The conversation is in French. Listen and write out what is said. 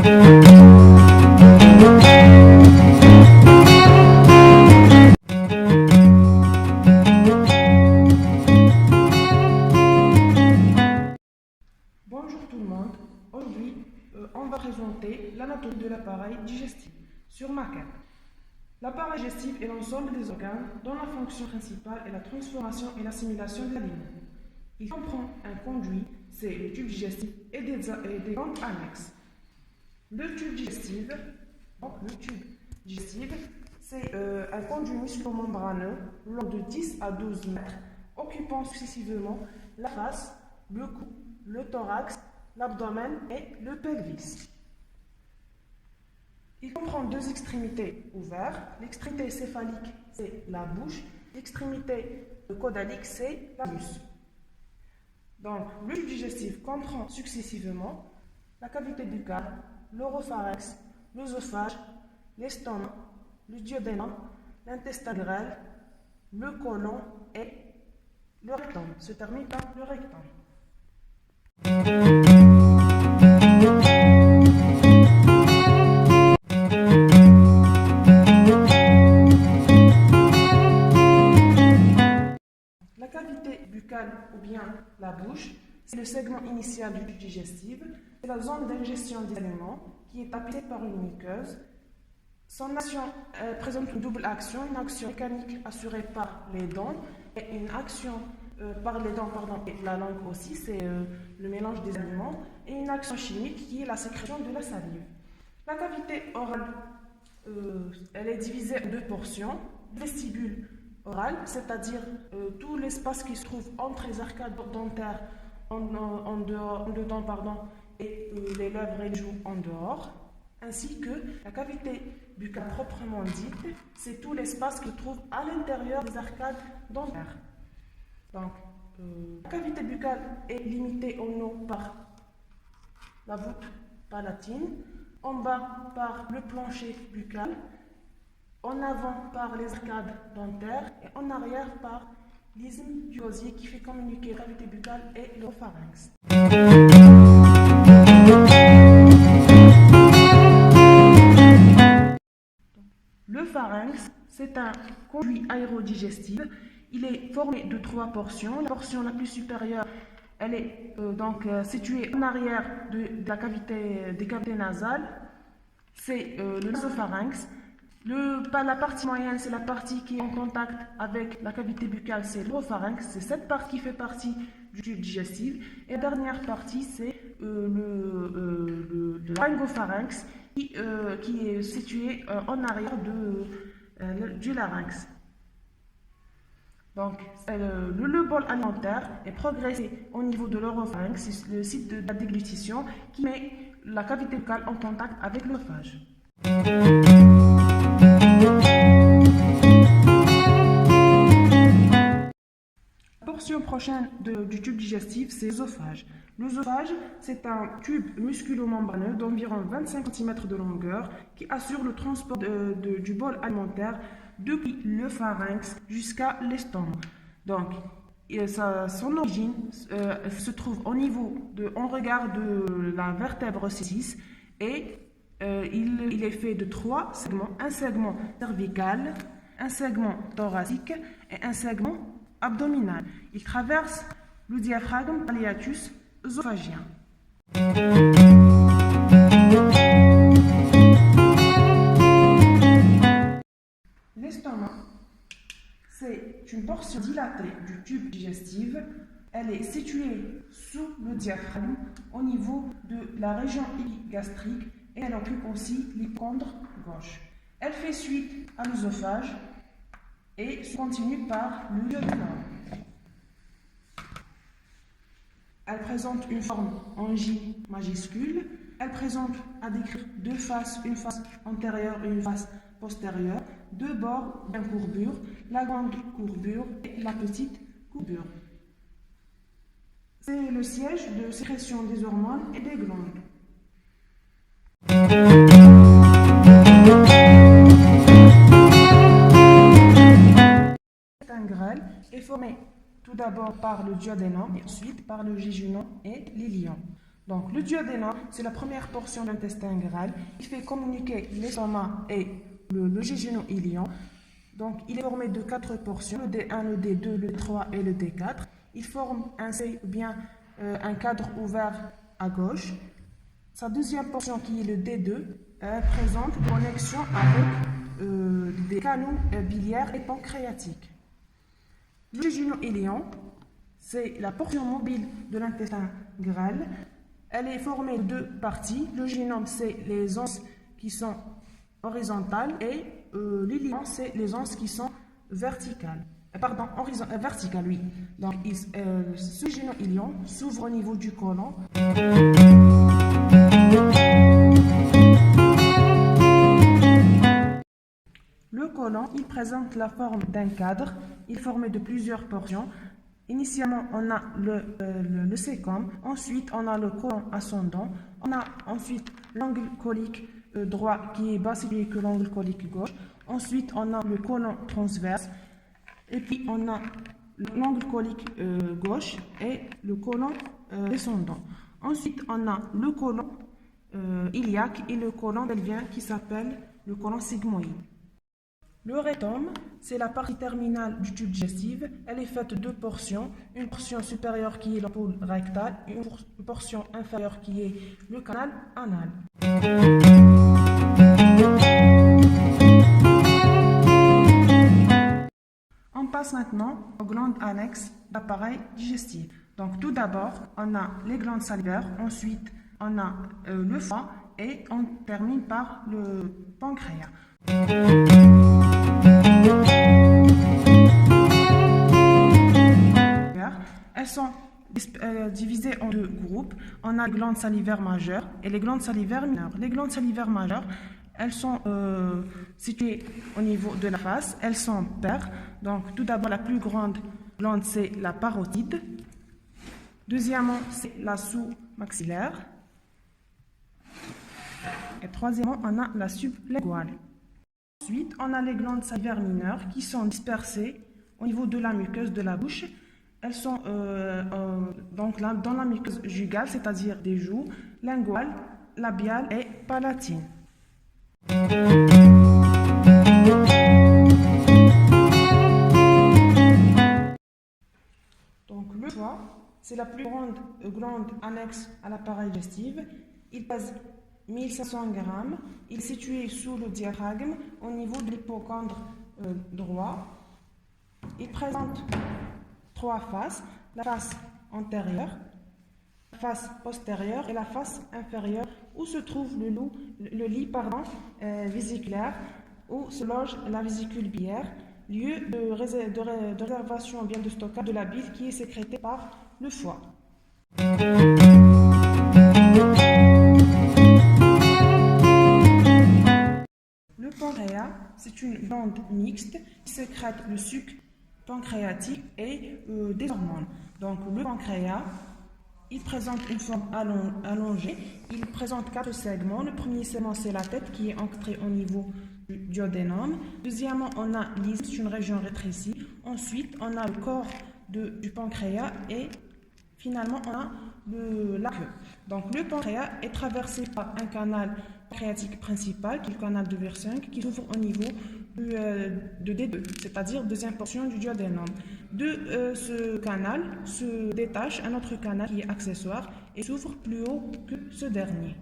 Bonjour tout le monde, aujourd'hui on va présenter l'anatomie de l'appareil digestif sur macaque. L'appareil digestif est l'ensemble des organes dont la fonction principale est la transformation et l'assimilation des aliments. Il comprend un conduit, c'est le tube digestif et des glandes annexes. Le tube digestif, c'est un conduit musculo-membraneux long de 10 à 12 mètres, occupant successivement la face, le cou, le thorax, l'abdomen et le pelvis. Il comprend deux extrémités ouvertes. L'extrémité céphalique, c'est la bouche. L'extrémité caudalique, c'est l'anus. Donc, le tube digestif comprend successivement la cavité buccale, l'oropharynx, l'œsophage, l'estomac, le duodénum, l'intestin grêle, le côlon et le rectum. Se termine par le rectum. La cavité buccale ou bien la bouche, c'est le segment initial du tube digestif. C'est la zone d'ingestion des aliments qui est tapissée par une muqueuse. Son action présente une double action, une action mécanique assurée par les dents et une action par les dents et la langue aussi, c'est le mélange des aliments, et une action chimique qui est la sécrétion de la salive. La cavité orale, elle est divisée en deux portions. Le vestibule oral, c'est-à-dire tout l'espace qui se trouve entre les arcades dentaires et les lèvres et les joues en dehors, ainsi que la cavité buccale proprement dite, c'est tout l'espace qui se trouve à l'intérieur des arcades dentaires. Donc, la cavité buccale est limitée en haut par la voûte palatine, en bas par le plancher buccal, en avant par les arcades dentaires et en arrière par l'isthme du gosier qui fait communiquer la cavité buccale et l'oropharynx. Le pharynx, c'est un conduit aérodigestif. Il est formé de trois portions. La portion la plus supérieure, elle est située en arrière des cavités nasales. C'est le nasopharynx. La partie moyenne, c'est la partie qui est en contact avec la cavité buccale, c'est l'oropharynx. C'est cette partie qui fait partie du tube digestif. Et la dernière partie, c'est le laryngopharynx qui est situé en arrière du larynx. Donc, le bol alimentaire est progressé au niveau de l'oropharynx, c'est le site de la déglutition qui met la cavité buccale en contact avec l'œsophage. La portion prochaine du tube digestif, c'est l'œsophage. L'œsophage, c'est un tube musculo-membraneux d'environ 25 cm de longueur qui assure le transport du bol alimentaire depuis le pharynx jusqu'à l'estomac. Donc, son origine se trouve en regard de la vertèbre C6 et il est fait de trois segments, un segment cervical, un segment thoracique et un segment abdominal. Il traverse le diaphragme par l'hiatus œsophagien. L'estomac, c'est une portion dilatée du tube digestif. Elle est située sous le diaphragme au niveau de la région épigastrique et elle occupe aussi l'hypocondre gauche. Elle fait suite à l'œsophage et se continue par le duodénum. Elle présente une forme en J majuscule. Elle présente à décrire deux faces, une face antérieure et une face postérieure, deux bords bien courbure, la grande courbure et la petite courbure. C'est le siège de sécrétion des hormones et des glandes. L'intestin grêle est formé tout d'abord par le duodénum et ensuite par le jéjunon et l'ilion. Donc, le duodénum, c'est la première portion de l'intestin grêle. Il fait communiquer l'estomac et le jejunum-iléon. Donc, il est formé de 4 portions, le D1, le D2, le D3 et le D4. Il forme un C ou bien un cadre ouvert à gauche. Sa deuxième portion, qui est le D2, présente une connexion avec des canaux biliaires et pancréatiques. Le jejunum-iléon, c'est la portion mobile de l'intestin grêle. Elle est formée de deux parties. Le jejunum, c'est les anses qui sont horizontales et l'iléon, c'est les anses qui sont verticales. Verticales, oui. Donc, ce jejunum-iléon s'ouvre au niveau du côlon. Le côlon, il présente la forme d'un cadre. Il est formé de plusieurs portions. Initialement, on a le cécum, ensuite on a le côlon ascendant, on a ensuite l'angle colique droit qui est bas situé que l'angle colique gauche, ensuite on a le côlon transverse, et puis on a l'angle colique gauche et le côlon descendant. Ensuite on a le côlon iliaque et le côlon pelvien qui s'appelle le côlon sigmoïde. Le rectum, c'est la partie terminale du tube digestif. Elle est faite de deux portions. Une portion supérieure qui est l'ampoule rectale et une portion inférieure qui est le canal anal. On passe maintenant aux glandes annexes d'appareil digestif. Donc tout d'abord, on a les glandes salivaires, ensuite on a le foie et on termine par le pancréas. Elles sont divisées en deux groupes. On a les glandes salivaires majeures et les glandes salivaires mineures. Les glandes salivaires majeures, elles sont situées au niveau de la face. Elles sont paires. Donc, tout d'abord, la plus grande glande, c'est la parotide. Deuxièmement, c'est la sous-maxillaire. Et troisièmement, on a la sublinguale. Ensuite, on a les glandes salivaires mineures qui sont dispersées au niveau de la muqueuse de la bouche. Elles sont donc là, dans la muqueuse jugale, c'est-à-dire des joues, linguales, labiales et palatines. Donc le foie, c'est la plus grande glande annexe à l'appareil digestif. Il pèse 1500 grammes. Il est situé sous le diaphragme au niveau de l'hypocondre droit. Il présente trois faces, la face antérieure, la face postérieure et la face inférieure où se trouve le lit vésiculaire où se loge la vésicule biliaire, lieu de réservation bien de stockage de la bile qui est sécrétée par le foie. Le pancréas, c'est une glande mixte qui sécrète le sucre pancréatique et des hormones. Donc le pancréas, il présente une forme allongée. Il présente 4 segments. Le premier segment, c'est la tête qui est ancrée au niveau du duodénum. Deuxièmement, on a l'isthme, c'est une région rétrécie. Ensuite, on a le corps du pancréas et finalement, on a la queue. Donc le pancréas est traversé par un canal pancréatique principal, qui est le canal de Wirsung, qui s'ouvre au niveau de D2, c'est-à-dire deuxième portion du duodénum. De ce canal se détache un autre canal qui est accessoire et s'ouvre plus haut que ce dernier.